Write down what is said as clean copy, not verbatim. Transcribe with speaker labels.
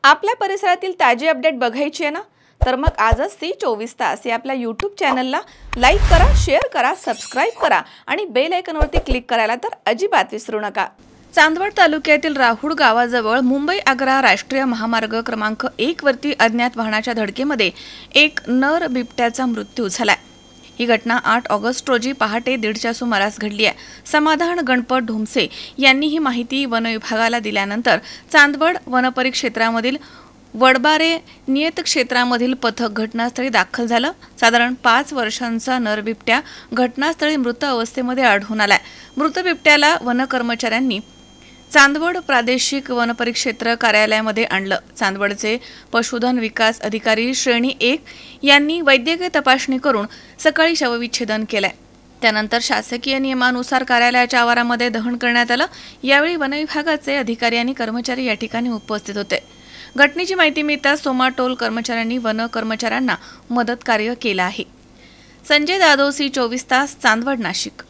Speaker 1: आपल्या परिसरातील ताजी अपडेट बघायची आहे ना, तर मग आजच ती 24 तास या आपल्या YouTube चॅनलला लाईक करा, शेअर करा, सबस्क्राइब करा आणि बेल आयकॉनवरती क्लिक करायला तर अजिबात विसरू नका। चांदवड तालुक्यातील राहुड गावाजवळ मुंबई-आग्रा राष्ट्रीय महामार्ग क्रमांक 1 वरती अज्ञात वाहनाच्या धडकेमध्ये एक नर बिबट्याचा मृत्यू झालाय। ही घटना 8 ऑगस्ट रोजी पहाटे 1:30च्या सुमारास घडली आहे। समाधान गणपत ढोमसे यांनी ही माहिती वन विभागाला दिल्यानंतर चांदवड वनपरिक्षेत्रामधील वडबारे नियत क्षेत्रामधील पथक घटनास्थळी दाखल झालं। साधारण 5 वर्षांचा नर बिबट्या घटनास्थळी मृत अवस्थेमध्ये आढळून आलाय। मृत बिबट्याला वन कर्मचाऱ्यांनी चांदवड प्रादेशिक वनपरिक्षेत्र कार्यालयामध्ये आणलं। चांदवडचे पशुधन विकास अधिकारी श्रेणी 1 यांनी वैद्यकीय तपासणी करून सकाळी शवविच्छेदन केलंय। त्यानंतर शासकीय नियमानुसार कार्यालयाच्या आवारामध्ये दहन करण्यात आलं। यावेळी वन विभागाचे अधिकारी आणि कर्मचारी या ठिकाणी उपस्थित होते। घटनेची माहिती मिळताच सोमाटोल कर्मचाऱ्यांनी वन कर्मचाऱ्यांना मदत कार्य केलं आहे। संजय दादोसी 24 तास चांदवड नाशिक।